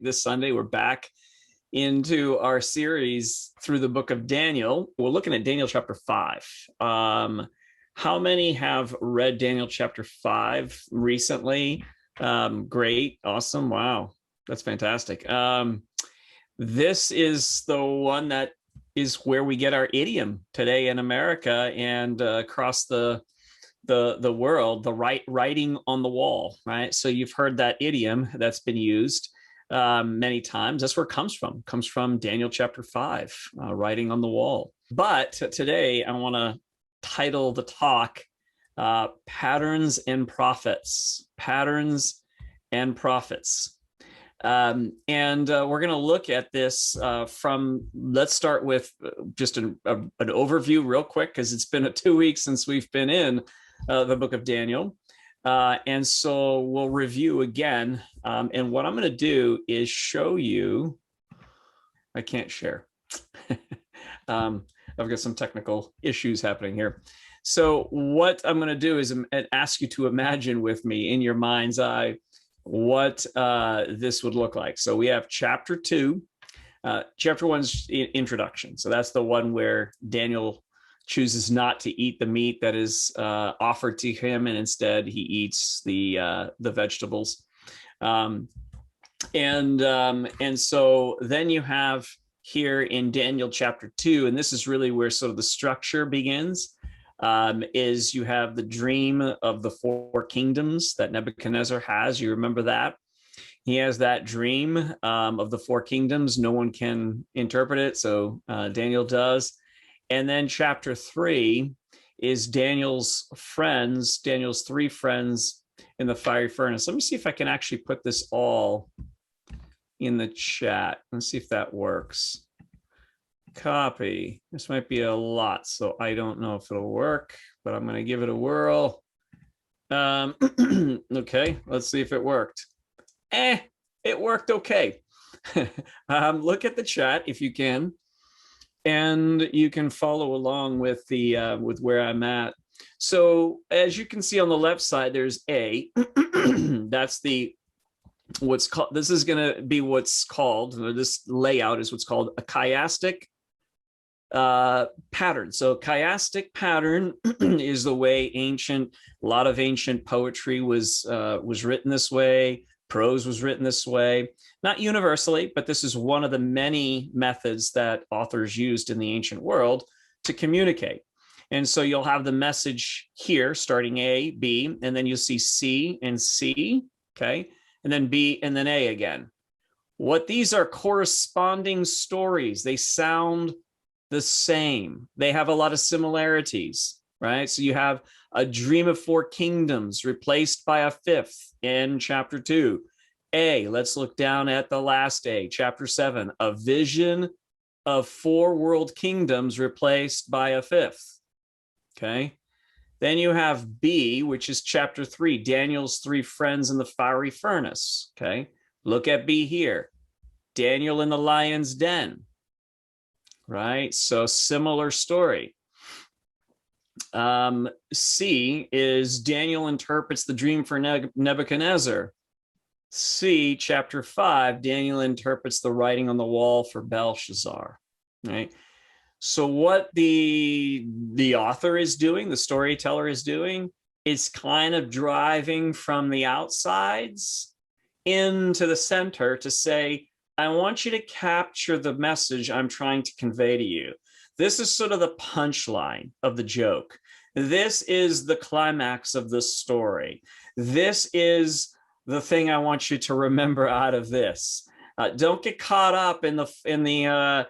this Sunday. We're back into our series through the book of Daniel. We're looking at Daniel chapter 5. How many have read Daniel chapter 5 recently? Great, awesome, wow, that's fantastic. This is the one that is where we get our idiom today in America and across the world, the writing on the wall, right? So you've heard that idiom that's been used many times. That's where it comes from Daniel chapter 5, writing on the wall. But today I want to title the talk Patterns and Prophets. Patterns and Prophets. And we're going to look at this let's start with just an overview real quick, because it's been 2 weeks since we've been in the book of Daniel. And so we'll review again. And what I'm going to do is show you, I can't share. I've got some technical issues happening here. So what I'm going to do is ask you to imagine with me in your mind's eye what this would look like. So we have chapter 2. Chapter 1's introduction. So that's the one where Daniel chooses not to eat the meat that is offered to him, and instead he eats the vegetables. And so then you have here in Daniel chapter 2, and this is really where sort of the structure begins, is you have the dream of the 4 kingdoms that Nebuchadnezzar has. You remember that? He has that dream of the 4 kingdoms. No one can interpret it, so Daniel does. And then chapter 3 is Daniel's 3 friends in the fiery furnace. Let me see if I can actually put this all in the chat. Let's see if that works. Copy. This might be a lot, so I don't know if it'll work, but I'm going to give it a whirl. Okay, let's see if it worked. It worked okay. Look at the chat if you can, and you can follow along with the with where I'm at. So as you can see on the left side, there's A. That's what's called. This is going to be what's called. This layout is what's called a chiastic pattern. So chiastic pattern is the way a lot of ancient poetry was written this way. Prose was written this way, not universally, but this is one of the many methods that authors used in the ancient world to communicate. And so you'll have the message here starting A, B, and then you'll see C and C, okay? And then B and then A again. What these are corresponding stories. They sound the same. They have a lot of similarities, right? So you have a dream of 4 kingdoms replaced by a 5th in chapter 2. A, let's look down at the last A, chapter 7, a vision of 4 world kingdoms replaced by a 5th. Okay. Then you have B, which is chapter 3, Daniel's 3 friends in the fiery furnace. Okay. Look at B here, Daniel in the lion's den. Right. So similar story. C is Daniel interprets the dream for Nebuchadnezzar. C, chapter 5, Daniel interprets the writing on the wall for Belshazzar. Right. So what the author is doing, the storyteller is doing, is kind of driving from the outsides into the center to say, I want you to capture the message I'm trying to convey to you. This is sort of the punchline of the joke. This is the climax of the story. This is the thing I want you to remember out of this. Don't get caught up in the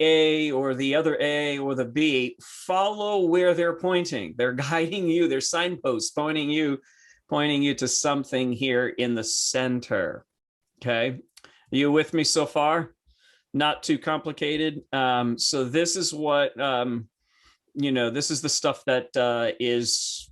A or the other A or the B. Follow where they're pointing. They're guiding you. They're signposts pointing you to something here in the center. Okay, are you with me so far? Not too complicated. So this is what, this is the stuff that is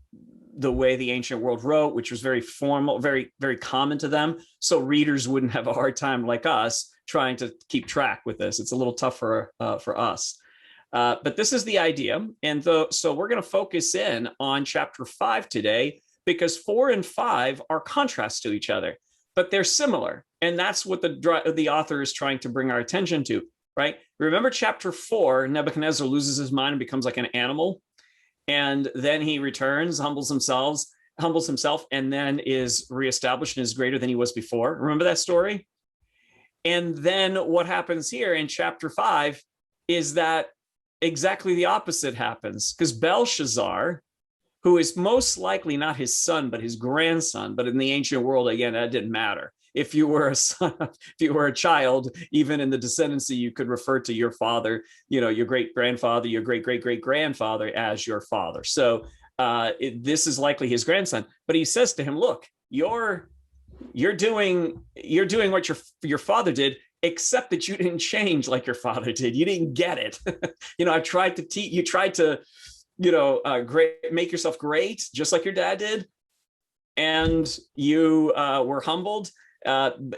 the way the ancient world wrote, which was very formal, very, very common to them. So readers wouldn't have a hard time like us trying to keep track with this. It's a little tougher for us. But this is the idea. And so we're going to focus in on chapter 5 today, because 4 and 5 are contrasts to each other. but they're similar. And that's what the author is trying to bring our attention to, right? Remember chapter 4, Nebuchadnezzar loses his mind and becomes like an animal. And then he returns, humbles himself, and then is reestablished and is greater than he was before. Remember that story? And then what happens here in chapter 5 is that exactly the opposite happens, because Belshazzar, who is most likely not his son, but his grandson, but in the ancient world, again, that didn't matter. If you were a son, if you were a child, even in the descendancy, you could refer to your father, your great grandfather, your great great great grandfather as your father. So this is likely his grandson. But he says to him, "Look, you're doing what your father did, except that you didn't change like your father did. You didn't get it. I tried to teach you, tried to, make yourself great, just like your dad did, and you were humbled."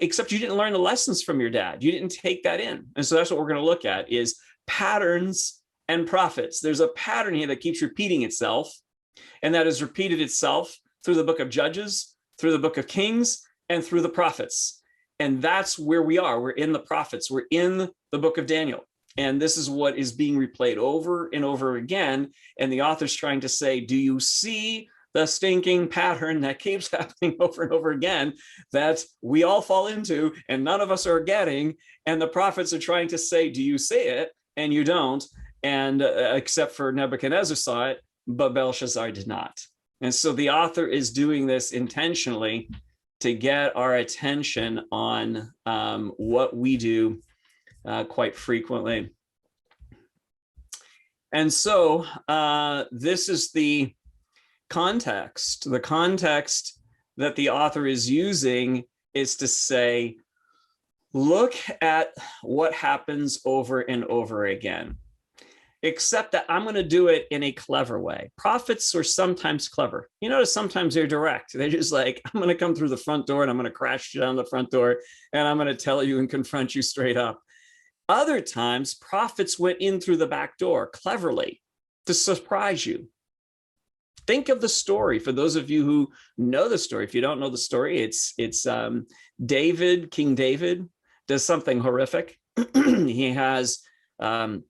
Except you didn't learn the lessons from your dad. You didn't take that in. And so that's what we're going to look at is patterns and prophets. There's a pattern here that keeps repeating itself, and that has repeated itself through the book of Judges, through the book of Kings, and through the prophets. And that's where we are. We're in the prophets. We're in the book of Daniel. And this is what is being replayed over and over again. And the author's trying to say, do you see the stinking pattern that keeps happening over and over again that we all fall into and none of us are getting? And the prophets are trying to say, do you see it? And you don't. And except for Nebuchadnezzar saw it, but Belshazzar did not. And so the author is doing this intentionally to get our attention on what we do quite frequently. And so this is the context. The context that the author is using is to say, look at what happens over and over again, except that I'm going to do it in a clever way. Prophets are sometimes clever. You notice sometimes they're direct. They're just like, I'm going to come through the front door and I'm going to crash down the front door and I'm going to tell you and confront you straight up. Other times, prophets went in through the back door cleverly to surprise you. Think of the story. For those of you who know the story, if you don't know the story, it's David, King David, does something horrific. He has, while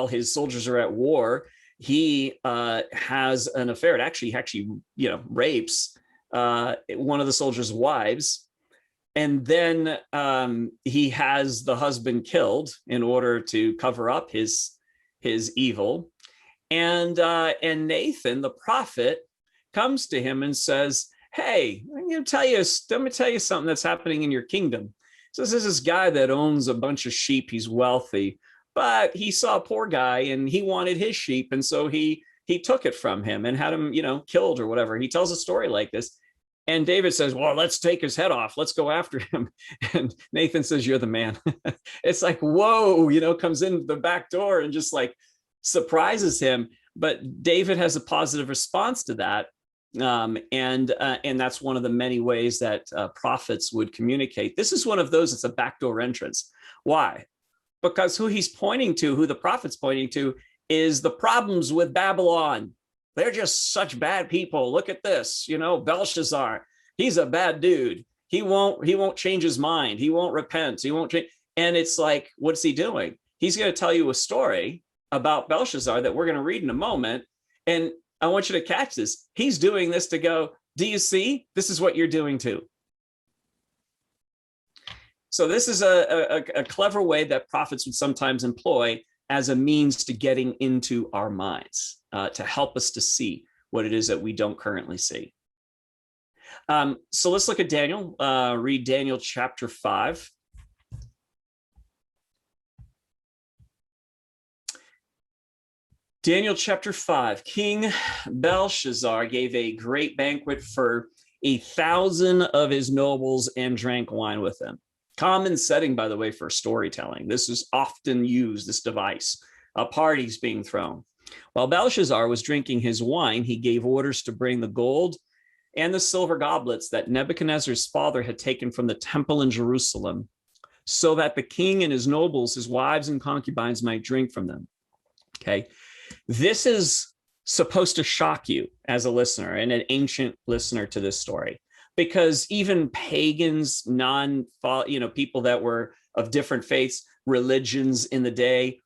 his soldiers are at war, he has an affair. He actually rapes one of the soldiers' wives, and then he has the husband killed in order to cover up his evil. And Nathan, the prophet, comes to him and says, "Hey, let me tell you something that's happening in your kingdom." So this is this guy that owns a bunch of sheep. He's wealthy, but he saw a poor guy and he wanted his sheep, and so he took it from him and had him, killed or whatever. He tells a story like this, and David says, "Well, let's take his head off. Let's go after him." And Nathan says, "You're the man." It's like, whoa, comes in the back door and just like surprises him. But David has a positive response to that. And that's one of the many ways that prophets would communicate. This is one of those, it's a backdoor entrance. Why? Because who the prophet's pointing to is the problems with Babylon. They're just such bad people. Look at this, Belshazzar, he's a bad dude. He won't change his mind. He won't repent. He won't change. And it's like, what's he doing? He's going to tell you a story about Belshazzar that we're going to read in a moment. And I want you to catch this. He's doing this to go, do you see? This is what you're doing too. So this is a clever way that prophets would sometimes employ as a means to getting into our minds, to help us to see what it is that we don't currently see. So let's look at Daniel, read Daniel chapter 5. Daniel chapter 5, King Belshazzar gave a great banquet for 1,000 of his nobles and drank wine with them. Common setting, by the way, for storytelling. This is often used, this device. Parties being thrown. While Belshazzar was drinking his wine, he gave orders to bring the gold and the silver goblets that Nebuchadnezzar's father had taken from the temple in Jerusalem, so that the king and his nobles, his wives and concubines might drink from them. Okay. This is supposed to shock you as a listener and an ancient listener to this story. because even pagans, people that were of different faiths, religions in the day,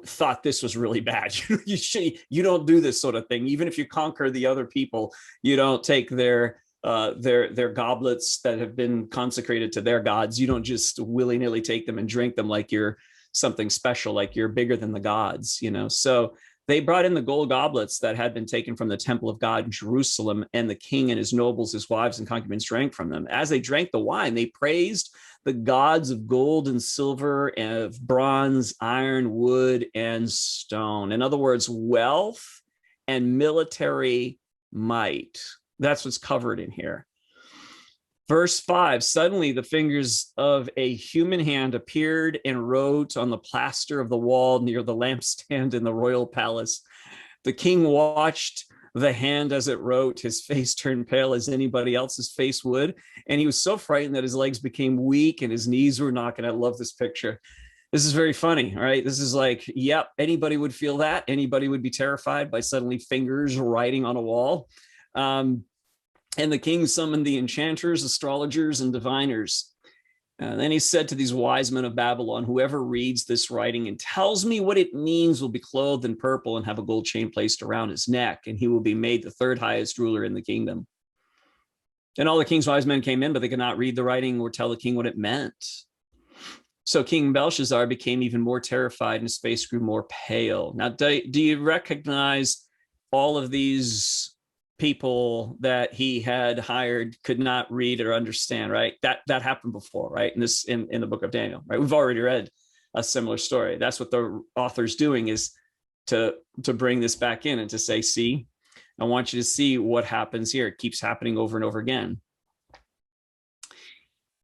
thought this was really bad. You don't do this sort of thing. Even if you conquer the other people, you don't take their goblets that have been consecrated to their gods. You don't just willy-nilly take them and drink them like you're something special, like you're bigger than the gods, So they brought in the gold goblets that had been taken from the temple of God in Jerusalem, and the king and his nobles, his wives and concubines drank from them. As they drank the wine, they praised the gods of gold and silver, and of bronze, iron, wood, and stone. In other words, wealth and military might. That's what's covered in here. Verse 5, suddenly the fingers of a human hand appeared and wrote on the plaster of the wall near the lampstand in the royal palace. The king watched the hand as it wrote. His face turned pale as anybody else's face would, and he was so frightened that his legs became weak and his knees were knocking. I love this picture. This is very funny, right? This is like, yep, anybody would feel that. Anybody would be terrified by suddenly fingers writing on a wall. And the king summoned the enchanters, astrologers, and diviners. And then he said to these wise men of Babylon, whoever reads this writing and tells me what it means will be clothed in purple and have a gold chain placed around his neck, and he will be made the third highest ruler in the kingdom. And all the king's wise men came in, but they could not read the writing or tell the king what it meant. So King Belshazzar became even more terrified, and his face grew more pale. Now, do you recognize all of these people that he had hired could not read or understand, right? That happened before, right? In the book of Daniel, right? We've already read a similar story. That's what the author's doing, is to bring this back in and to say, see, I want you to see what happens here. It keeps happening over and over again.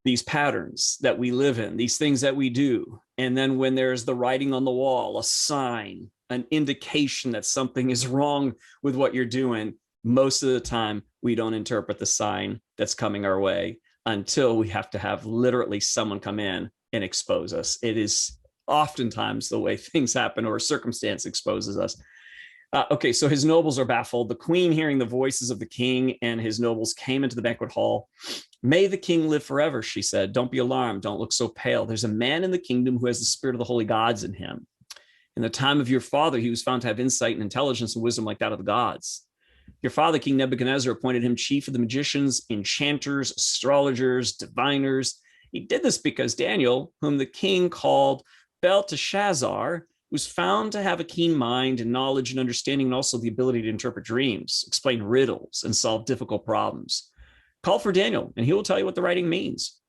These patterns that we live in, these things that we do. And then when there's the writing on the wall, a sign, an indication that something is wrong with what you're doing, most of the time we don't interpret the sign that's coming our way until we have to have literally someone come in and expose us. It is oftentimes the way things happen, or a circumstance exposes us. Okay, so his nobles are baffled. The queen, hearing the voices of the king and his nobles, came into the banquet hall. May the king live forever, she said. Don't be alarmed. Don't look so pale. There's a man in the kingdom who has the spirit of the holy gods in him. In the time of your father, he was found to have insight and intelligence and wisdom like that of the gods. Your father, King Nebuchadnezzar, appointed him chief of the magicians, enchanters, astrologers, diviners. He did this because Daniel, whom the king called Belteshazzar, was found to have a keen mind and knowledge and understanding, and also the ability to interpret dreams, explain riddles, and solve difficult problems. Call for Daniel, and he will tell you what the writing means.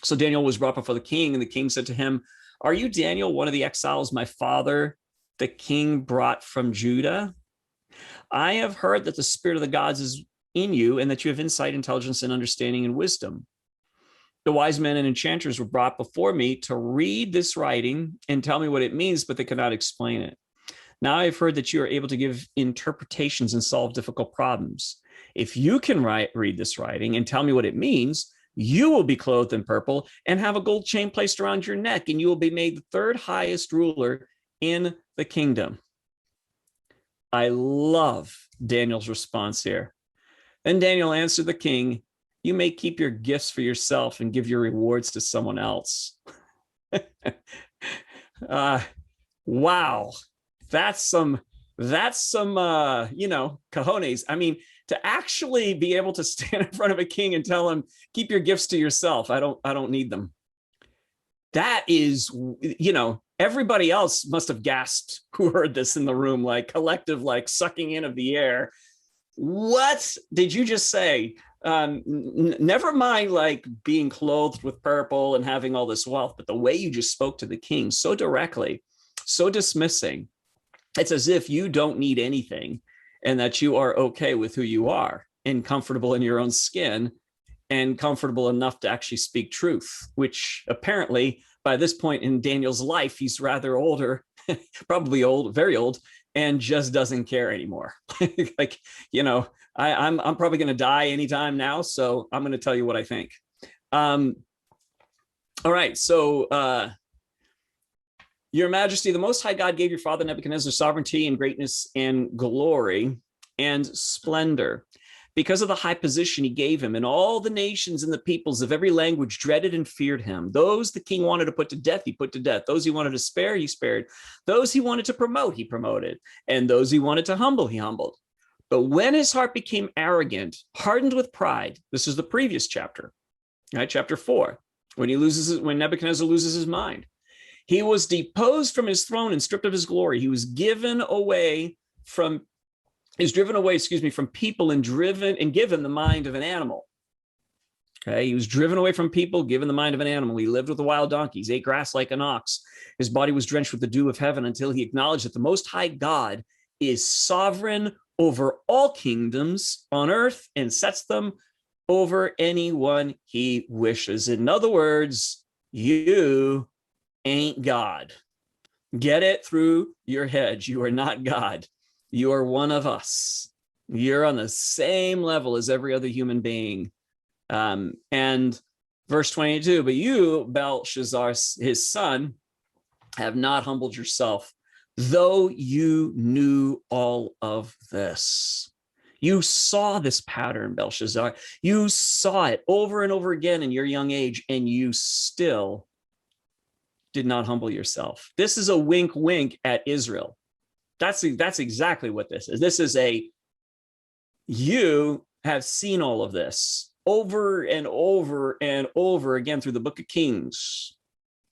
So Daniel was brought before the king, and the king said to him, are you Daniel, one of the exiles my father, the king, brought from Judah? I have heard that the spirit of the gods is in you, and that you have insight, intelligence, and understanding and wisdom. The wise men and enchanters were brought before me to read this writing and tell me what it means, but they could not explain it. Now I've heard that you are able to give interpretations and solve difficult problems. If you can read this writing and tell me what it means, you will be clothed in purple and have a gold chain placed around your neck, and you will be made the third highest ruler in the kingdom. I love Daniel's response here. Then Daniel answered the king, you may keep your gifts for yourself and give your rewards to someone else. Wow. That's some cojones. I mean, to actually be able to stand in front of a king and tell him, keep your gifts to yourself. I don't need them. That is, everybody else must have gasped who heard this in the room, like collective, like sucking in of the air. What did you just say? Never mind like being clothed with purple and having all this wealth, but the way you just spoke to the king so directly, so dismissing, it's as if you don't need anything and that you are okay with who you are and comfortable in your own skin and comfortable enough to actually speak truth, which apparently by this point in Daniel's life, he's rather older, probably old, very old, and just doesn't care anymore. I'm probably going to die anytime now, so I'm going to tell you what I think. All right, so Your Majesty, the Most High God gave your father Nebuchadnezzar sovereignty and greatness and glory and splendor. because of the high position he gave him, and all the nations and the peoples of every language dreaded and feared him. Those the king wanted to put to death, he put to death. Those he wanted to spare, he spared. Those he wanted to promote, he promoted. And those he wanted to humble, he humbled. But when his heart became arrogant, hardened with pride, this is the previous chapter, right? Chapter 4, when Nebuchadnezzar loses his mind, he was deposed from his throne and stripped of his glory. He was driven away, from people and given the mind of an animal. Okay, he was driven away from people, given the mind of an animal. He lived with the wild donkeys, ate grass like an ox. His body was drenched with the dew of heaven until he acknowledged that the Most High God is sovereign over all kingdoms on earth and sets them over anyone he wishes. In other words, you ain't God. Get it through your head. You are not God. You are one of us. You're on the same level as every other human being. And verse 22, but you, Belshazzar, his son, have not humbled yourself, though you knew all of this. You saw this pattern, Belshazzar. You saw it over and over again in your young age, and you still did not humble yourself. This is a wink, wink at Israel. That's exactly what this is. This is you have seen all of this over and over and over again through the book of Kings.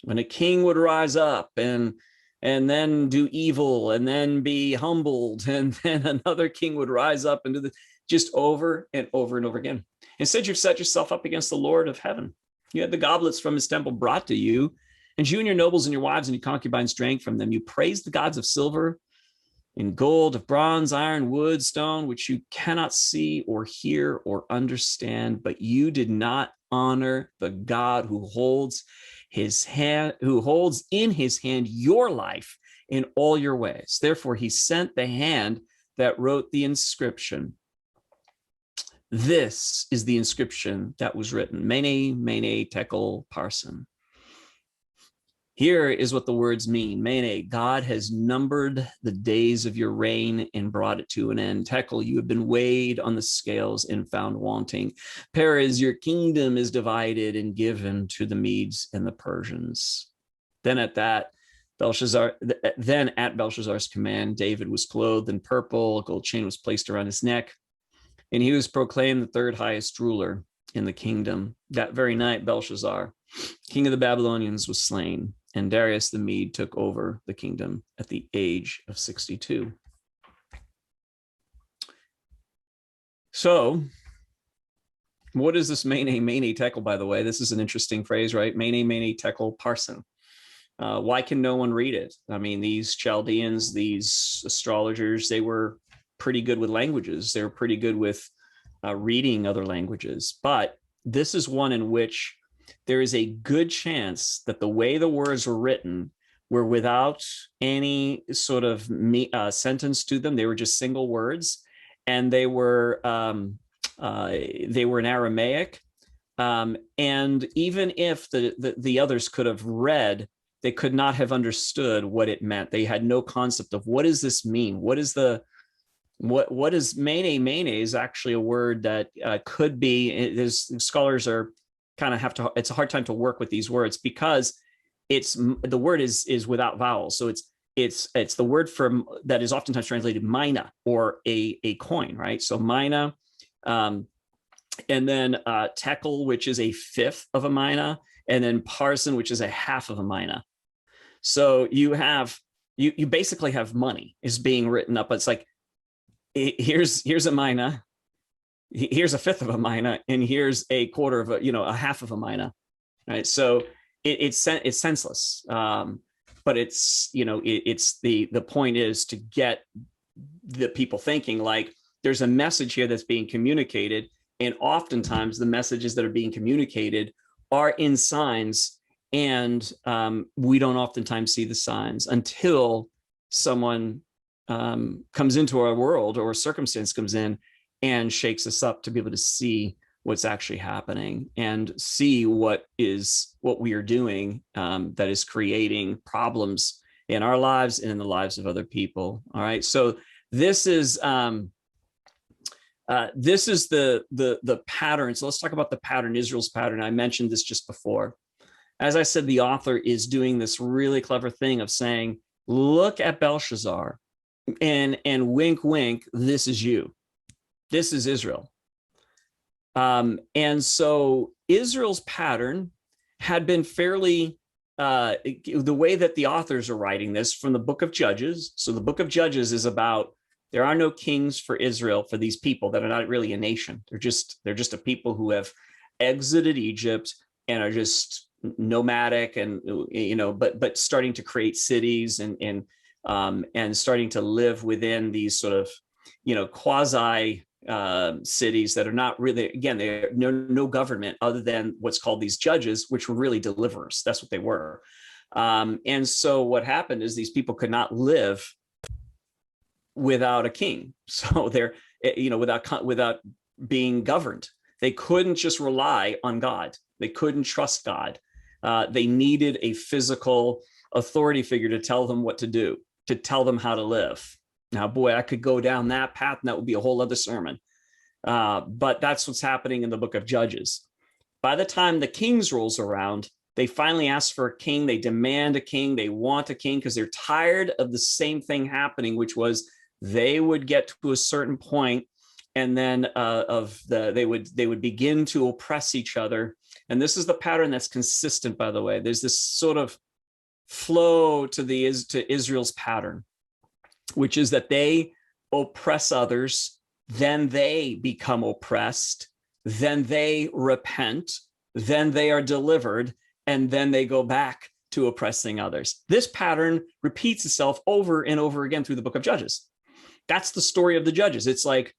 When a king would rise up and then do evil and then be humbled, and then another king would rise up and do this, just over and over and over again. Instead, you've set yourself up against the Lord of heaven. You had the goblets from his temple brought to you, and you and your nobles and your wives and your concubines drank from them. You praised the gods of silver and gold, of bronze, iron, wood, stone, which you cannot see or hear or understand, but you did not honor the God who holds in his hand your life in all your ways. Therefore, he sent the hand that wrote the inscription. This is the inscription that was written: Mene, Mene, Tekel, Parsin. Here is what the words mean. Mene, God has numbered the days of your reign and brought it to an end. Tekel, you have been weighed on the scales and found wanting. Peres, your kingdom is divided and given to the Medes and the Persians. Then at Belshazzar's command, David was clothed in purple, a gold chain was placed around his neck, and he was proclaimed the third highest ruler in the kingdom. That very night, Belshazzar, king of the Babylonians, was slain, and Darius the Mede took over the kingdom at the age of 62. So, what is this Mene, Mene, Tekel, by the way? This is an interesting phrase, right? Mene, Mene, Tekel, Parsin. Why can no one read it? I mean, these Chaldeans, these astrologers, they were pretty good with languages. They were pretty good with reading other languages. But this is one in which there is a good chance that the way the words were written were without any sort of sentence to them. They were just single words, and they were in Aramaic. And even if the others could have read, they could not have understood what it meant. They had no concept of what does this mean? What is what is Mene? Mene is actually a word that could be, scholars are kind of it's a hard time to work with these words because the word is without vowels. So it's the word that is oftentimes translated mina, or a coin, right? So mina, and then tekel, which is a fifth of a mina, and then parsin, which is a half of a mina. So you basically have money is being written up. It's like, here's a mina, here's a fifth of a mina, and here's a quarter of a half of a mina, right? So it's senseless, but it's the point is to get the people thinking like there's a message here that's being communicated, and oftentimes the messages that are being communicated are in signs, and we don't oftentimes see the signs until someone comes into our world, or a circumstance comes in and shakes us up to be able to see what's actually happening and see what we are doing that is creating problems in our lives and in the lives of other people. All right. So this is This is the pattern. So let's talk about the pattern, Israel's pattern. I mentioned this just before. As I said, the author is doing this really clever thing of saying, look at Belshazzar and wink, wink, this is you. This is Israel. And so Israel's pattern had been fairly, the way that the authors are writing this from the book of Judges. So the book of Judges is about, there are no kings for Israel, for these people that are not really a nation. They're just a people who have exited Egypt and are just nomadic, and but starting to create cities and starting to live within these sort of quasi cities that are not really, again, they're no government other than what's called these judges, which were really deliverers. That's what they were. And so what happened is these people could not live without a king. So they're, without being governed. They couldn't just rely on God. They couldn't trust God. They needed a physical authority figure to tell them what to do, to tell them how to live. Now, boy, I could go down that path and that would be a whole other sermon. But that's what's happening in the book of Judges. By the time the kings rolls around, they finally ask for a king. They demand a king. They want a king because they're tired of the same thing happening, which was they would get to a certain point, and then they would begin to oppress each other. And this is the pattern that's consistent, by the way. There's this sort of flow to Israel's pattern, which is that they oppress others, then they become oppressed, then they repent, then they are delivered, and then they go back to oppressing others. This pattern repeats itself over and over again through the book of Judges. That's the story of the judges. It's like,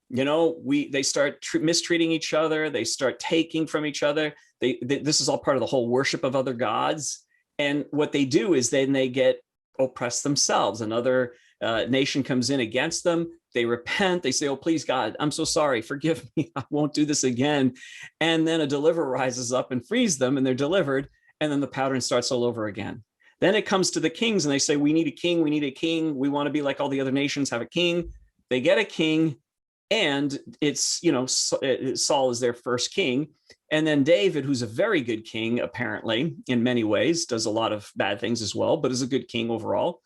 they start mistreating each other. They start taking from each other. This is all part of the whole worship of other gods. And what they do is then they get oppressed themselves. Another nation comes in against them. They repent. They say, oh, please, God, I'm so sorry. Forgive me. I won't do this again. And then a deliverer rises up and frees them, and they're delivered. And then the pattern starts all over again. Then it comes to the kings, and they say, we need a king. We need a king. We want to be like all the other nations, have a king. They get a king, and it's, Saul is their first king. And then David, who's a very good king, apparently, in many ways, does a lot of bad things as well, but is a good king overall.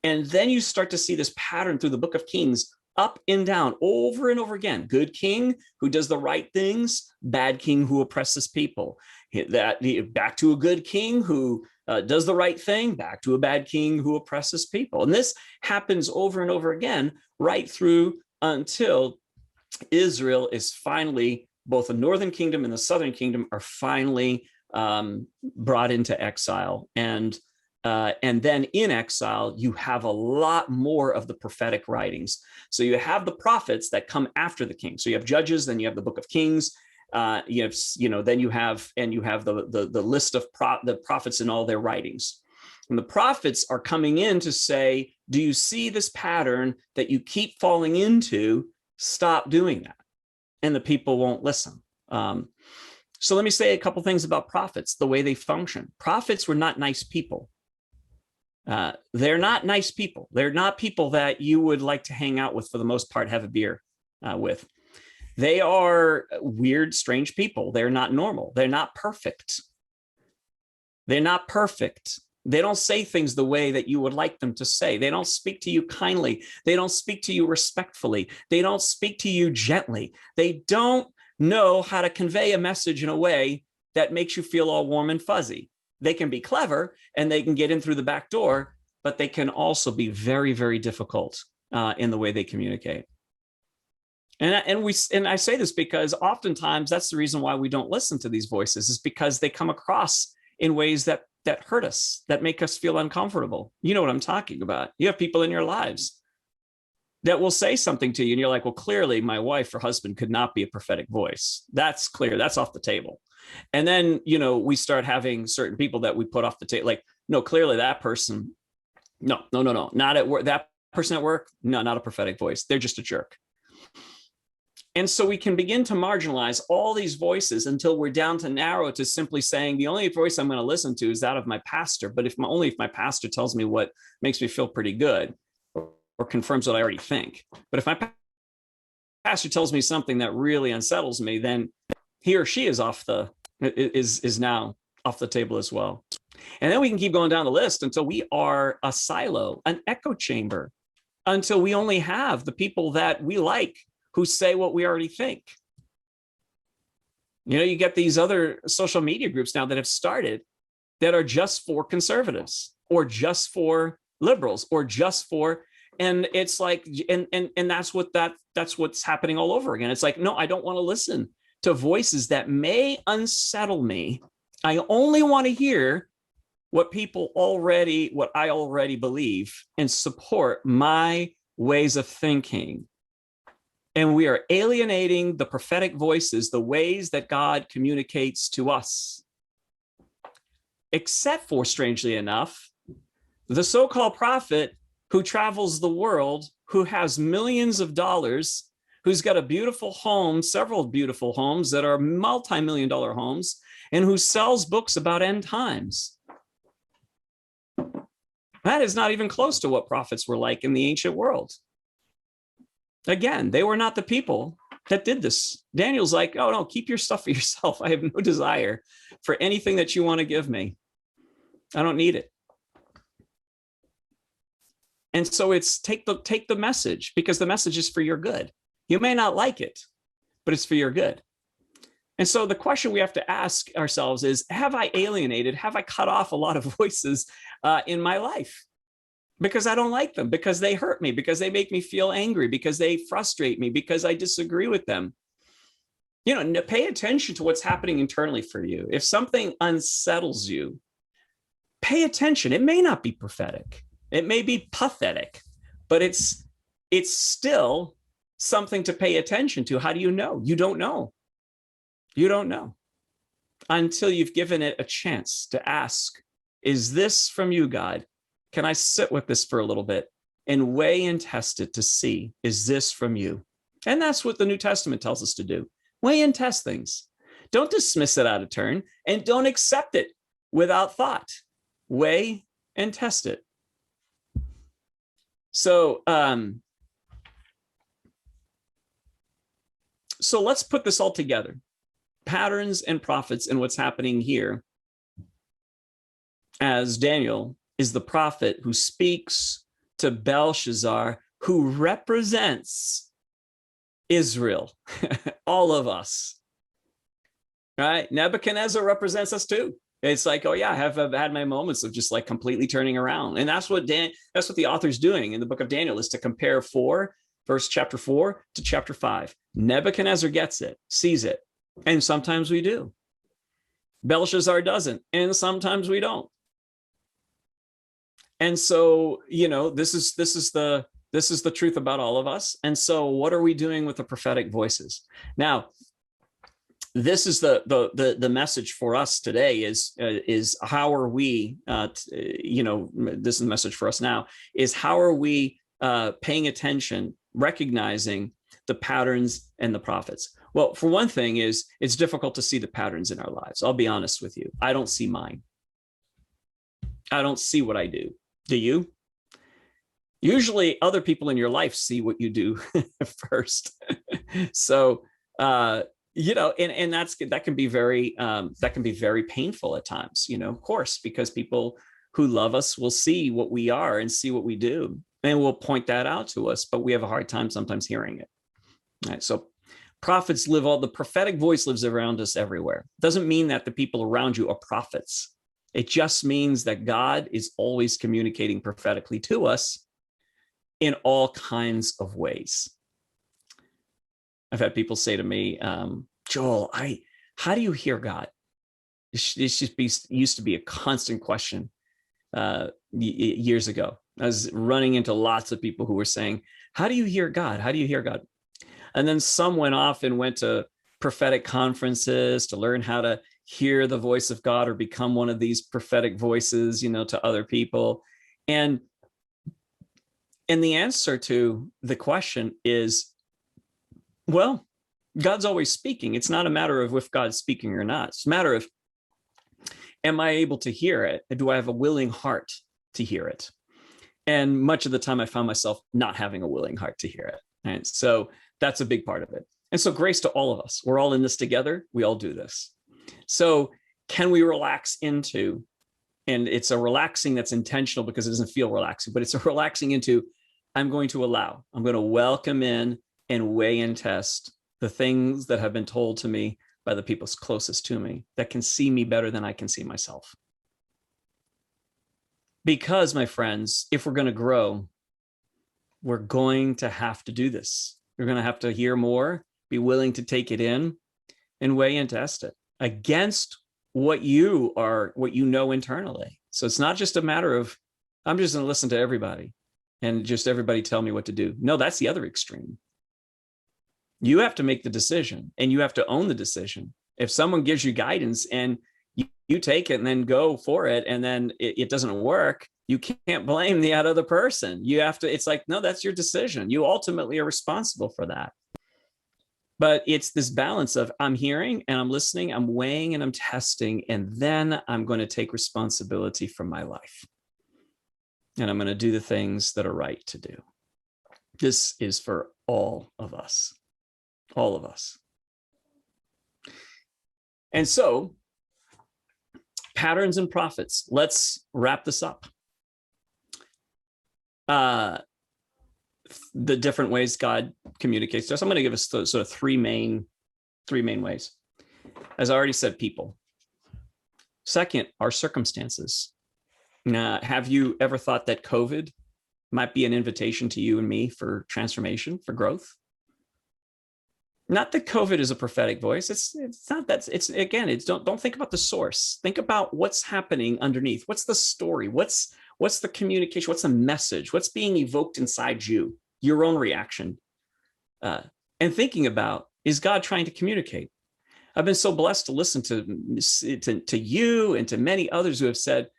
And then you start to see this pattern through the book of Kings, up and down, over and over again. Good king who does the right things, bad king who oppresses people. Back to a good king who does the right thing, back to a bad king who oppresses people. And this happens over and over again, right through until Israel is finally, both the northern kingdom and the southern kingdom are finally brought into exile. And then in exile, you have a lot more of the prophetic writings. So you have the prophets that come after the king. So you have Judges, then you have the book of Kings. Then you have the list of the prophets and all their writings. And the prophets are coming in to say, do you see this pattern that you keep falling into? Stop doing that. And the people won't listen. So let me say a couple things about prophets, the way they function. Prophets were not nice people. They're not nice people. They're not people that you would like to hang out with, for the most part, have a beer with. They are weird, strange people. They're not normal. They're not perfect. They're not perfect. They don't say things the way that you would like them to say. They don't speak to you kindly. They don't speak to you respectfully. They don't speak to you gently. They don't know how to convey a message in a way that makes you feel all warm and fuzzy. They can be clever and they can get in through the back door, but they can also be very, very difficult in the way they communicate. And I say this because oftentimes that's the reason why we don't listen to these voices, is because they come across in ways that hurt us, that make us feel uncomfortable. You know what I'm talking about. You have people in your lives that will say something to you and you're like, well, clearly my wife or husband could not be a prophetic voice. That's clear. That's off the table. And then, we start having certain people that we put off the table. Like, no, clearly that person, no, not at work. That person at work, no, not a prophetic voice. They're just a jerk. And so we can begin to marginalize all these voices until we're down to narrow to simply saying the only voice I'm going to listen to is that of my pastor. But only if my pastor tells me what makes me feel pretty good or confirms what I already think. But if my pastor tells me something that really unsettles me, then he or she is now off the table as well. And then we can keep going down the list until we are a silo, an echo chamber, until we only have the people that we like who say what we already think. You know, you get these other social media groups now that have started that are just for conservatives or just for liberals or just for, and it's like, and that's what's happening all over again. It's like, no, I don't want to listen to voices that may unsettle me. I only want to hear what I already believe and support my ways of thinking. And we are alienating the prophetic voices, the ways that God communicates to us. Except for, strangely enough, the so-called prophet who travels the world, who has millions of dollars, who's got a beautiful home, several beautiful homes that are multi-million-dollar homes, and who sells books about end times. That is not even close to what prophets were like in the ancient world. Again, they were not the people that did this. Daniel's like, oh no, keep your stuff for yourself. I have no desire for anything that you want to give me. I don't need it. And so it's take the message, because the message is for your good. You may not like it, but it's for your good. And so the question we have to ask ourselves is, have I alienated, have I cut off a lot of voices in my life? Because I don't like them, because they hurt me, because they make me feel angry, because they frustrate me, because I disagree with them. You know, pay attention to what's happening internally for you. If something unsettles you, pay attention. It may not be prophetic. It may be pathetic, but it's still something to pay attention to. How do you know? You don't know. You don't know until you've given it a chance to ask, is this from you, God? Can I sit with this for a little bit and weigh and test it to see, is this from you? And that's what the New Testament tells us to do. Weigh and test things. Don't dismiss it out of turn, and don't accept it without thought. Weigh and test it. So, so let's put this all together. Patterns and prophets and what's happening here, as Daniel is the prophet who speaks to Belshazzar, who represents Israel, all of us, right? Nebuchadnezzar represents us too. It's like, oh yeah, I've had my moments of just like completely turning around. And that's what the author's doing in the book of Daniel, is to compare chapter 4 to chapter 5. Nebuchadnezzar gets it, sees it, and sometimes we do. Belshazzar doesn't, and sometimes we don't. And so, you know, this is the truth about all of us. And so what are we doing with the prophetic voices? Now, this is the message for us today is how are we, you know, this is the message for us now, is how are we paying attention, recognizing the patterns and the prophets? Well, for one thing is it's difficult to see the patterns in our lives. I'll be honest with you. I don't see mine. I don't see what I do. Do you? Usually other people in your life see what you do first. So, you know, and that can be very painful at times, you know, of course, because people who love us will see what we are and see what we do, and will point that out to us, but we have a hard time sometimes hearing it. All right, so the prophetic voice lives around us everywhere. Doesn't mean that the people around you are prophets. It just means that God is always communicating prophetically to us in all kinds of ways. I've had people say to me, Joel, how do you hear God? This used to be a constant question years ago. I was running into lots of people who were saying, how do you hear God? How do you hear God? And then some went off and went to prophetic conferences to learn how to hear the voice of God or become one of these prophetic voices, you know, to other people. And the answer to the question is, well, God's always speaking. It's not a matter of if God's speaking or not. It's a matter of, am I able to hear it? Do I have a willing heart to hear it? And much of the time I found myself not having a willing heart to hear it. And so That's a big part of it. And so grace to all of us. We're all in this together. We all do this. So can we relax into, and it's a relaxing that's intentional because it doesn't feel relaxing, but it's a relaxing into, I'm going to welcome in and weigh and test the things that have been told to me by the people closest to me that can see me better than I can see myself. Because, my friends, if we're going to grow, we're going to have to do this. You're going to have to hear more, be willing to take it in, and weigh and test it against what you know internally. So it's not just a matter of, I'm just going to listen to everybody and just everybody tell me what to do. No, that's the other extreme. You have to make the decision and you have to own the decision. If someone gives you guidance and you take it and then go for it, and then it doesn't work, you can't blame the other person. You have to, it's like, no, that's your decision. You ultimately are responsible for that. But it's this balance of I'm hearing and I'm listening, I'm weighing and I'm testing, and then I'm going to take responsibility for my life. And I'm going to do the things that are right to do. This is for all of us. All of us. And so, patterns and prophets. Let's wrap this up. The different ways God communicates to us. I'm going to give us sort of three main ways. As I already said, people. Second, our circumstances. Have you ever thought that COVID might be an invitation to you and me for transformation, for growth? Not that COVID is a prophetic voice. It's not that. It's again. It's don't think about the source. Think about what's happening underneath. What's the story? What's the communication? What's the message? What's being evoked inside you? Your own reaction. And thinking about, is God trying to communicate? I've been so blessed to listen to you and to many others who have said,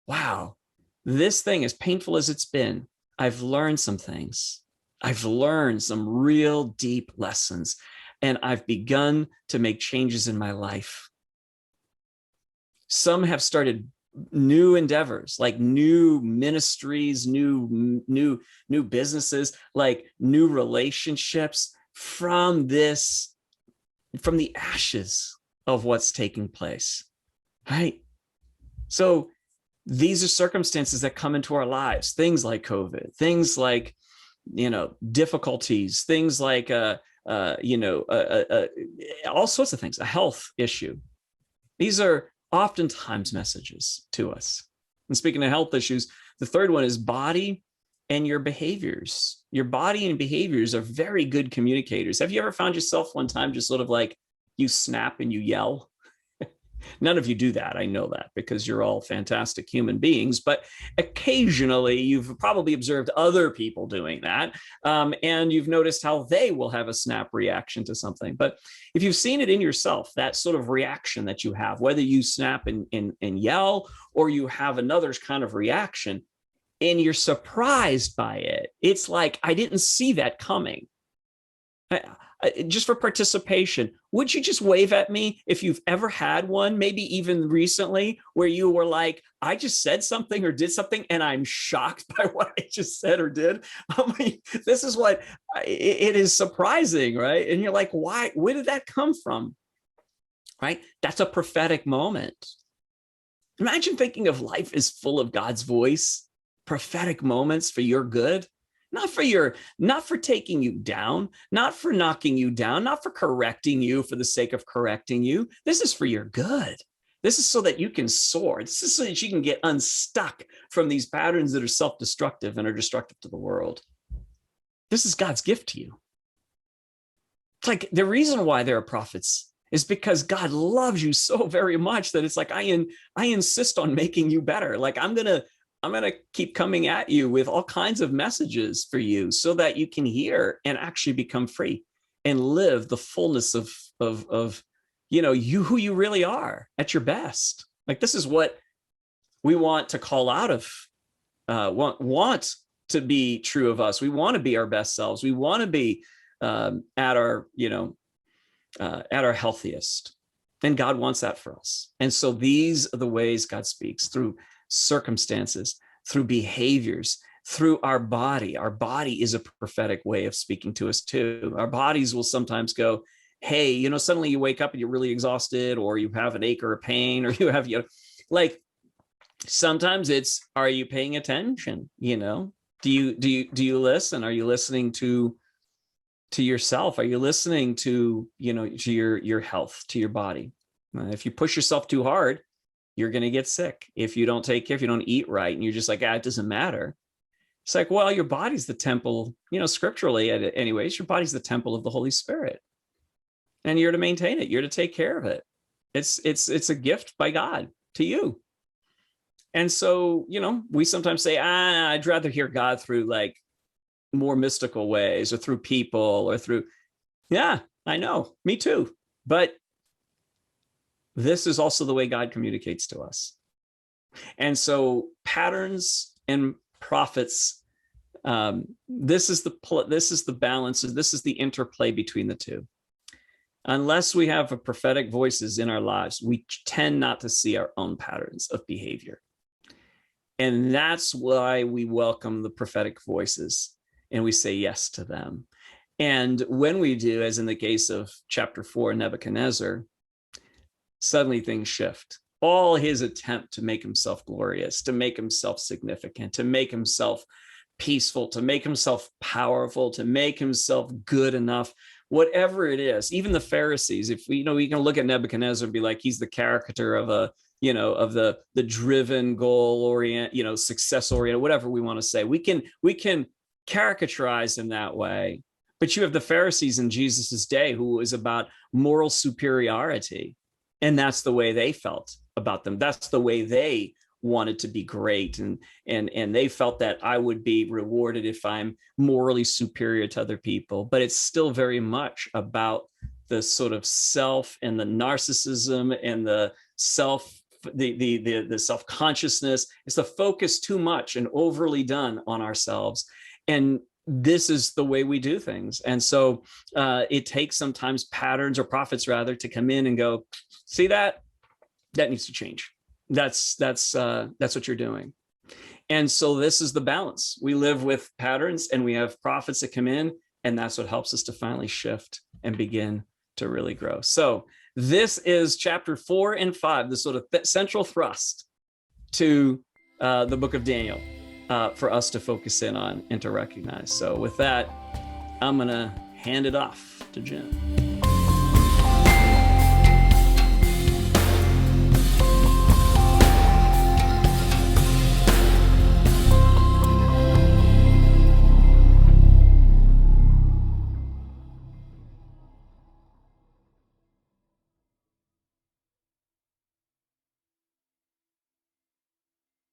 "Wow, this thing, as painful as it's been, I've learned some things. I've learned some real deep lessons." And I've begun to make changes in my life. Some have started new endeavors, like new ministries, new businesses, like new relationships from the ashes of what's taking place, right? So these are circumstances that come into our lives, things like COVID, things like, difficulties, things like, all sorts of things, a health issue. These are oftentimes messages to us. And speaking of health issues, the third one is body and your behaviors. Your body and behaviors are very good communicators. Have you ever found yourself one time just sort of like you snap and you yell? None of you do that. I know that because you're all fantastic human beings, but occasionally you've probably observed other people doing that. And you've noticed how they will have a snap reaction to something. But if you've seen it in yourself, that sort of reaction that you have, whether you snap and yell or you have another kind of reaction and you're surprised by it, it's like, I didn't see that coming. Just for participation, would you just wave at me if you've ever had one, maybe even recently, where you were like, I just said something or did something and I'm shocked by what I just said or did? I mean, this is what it is surprising, right? And you're like, why? Where did that come from? Right? That's a prophetic moment. Imagine thinking of life as full of God's voice, prophetic moments for your good. Not for taking you down, not for knocking you down, not for correcting you for the sake of correcting you. This is for your good. This is so that you can soar. This is so that you can get unstuck from these patterns that are self-destructive and are destructive to the world. This is God's gift to you. It's like the reason why there are prophets is because God loves you so very much that it's like, I insist on making you better. Like I'm going to keep coming at you with all kinds of messages for you so that you can hear and actually become free and live the fullness of you, who you really are at your best. Like this is what we want to call out of, want to be true of us. We want to be our best selves. We want to be at our healthiest. And God wants that for us. And so these are the ways God speaks, through circumstances, through behaviors, through our body. Our body is a prophetic way of speaking to us too. Our bodies will sometimes go, hey, suddenly you wake up and you're really exhausted, or you have an ache or a pain, or you have, like, sometimes it's, are you paying attention? Do you listen? Are you listening to yourself? Are you listening to, to your health, to your body? If you push yourself too hard, you're going to get sick. If you don't take care, if you don't eat right, and you're just like, it doesn't matter. It's like, well, your body's the temple, scripturally anyways, your body's the temple of the Holy Spirit. And you're to maintain it. You're to take care of it. It's a gift by God to you. And so, we sometimes say, I'd rather hear God through like more mystical ways, or through people, or through, yeah, I know, me too. But this is also the way God communicates to us. And so patterns and prophets, this is the balance, this is the interplay between the two. Unless we have a prophetic voices in our lives, we tend not to see our own patterns of behavior. And that's why we welcome the prophetic voices and we say yes to them. And when we do, as in the case of chapter 4, Nebuchadnezzar, suddenly things shift. All his attempt to make himself glorious, to make himself significant, to make himself peaceful, to make himself powerful, to make himself good enough, whatever it is. Even the Pharisees, if we can look at Nebuchadnezzar and be like, he's the caricature of of the driven, goal orient, success oriented, whatever we want to say. We can caricaturize him that way. But you have the Pharisees in Jesus's day who was about moral superiority. And that's the way they felt about them. That's the way they wanted to be great. And they felt that I would be rewarded if I'm morally superior to other people. But it's still very much about the sort of self and the narcissism and the self-consciousness. It's the focus too much and overly done on ourselves. And this is the way we do things. And so it takes sometimes patterns, or prophets rather, to come in and go, see that needs to change. That's what you're doing. And so this is the balance. We live with patterns and we have prophets that come in, and that's what helps us to finally shift and begin to really grow. So this is chapter 4 and 5, the sort of central thrust to the book of Daniel for us to focus in on and to recognize. So with that, I'm going to hand it off to Jim.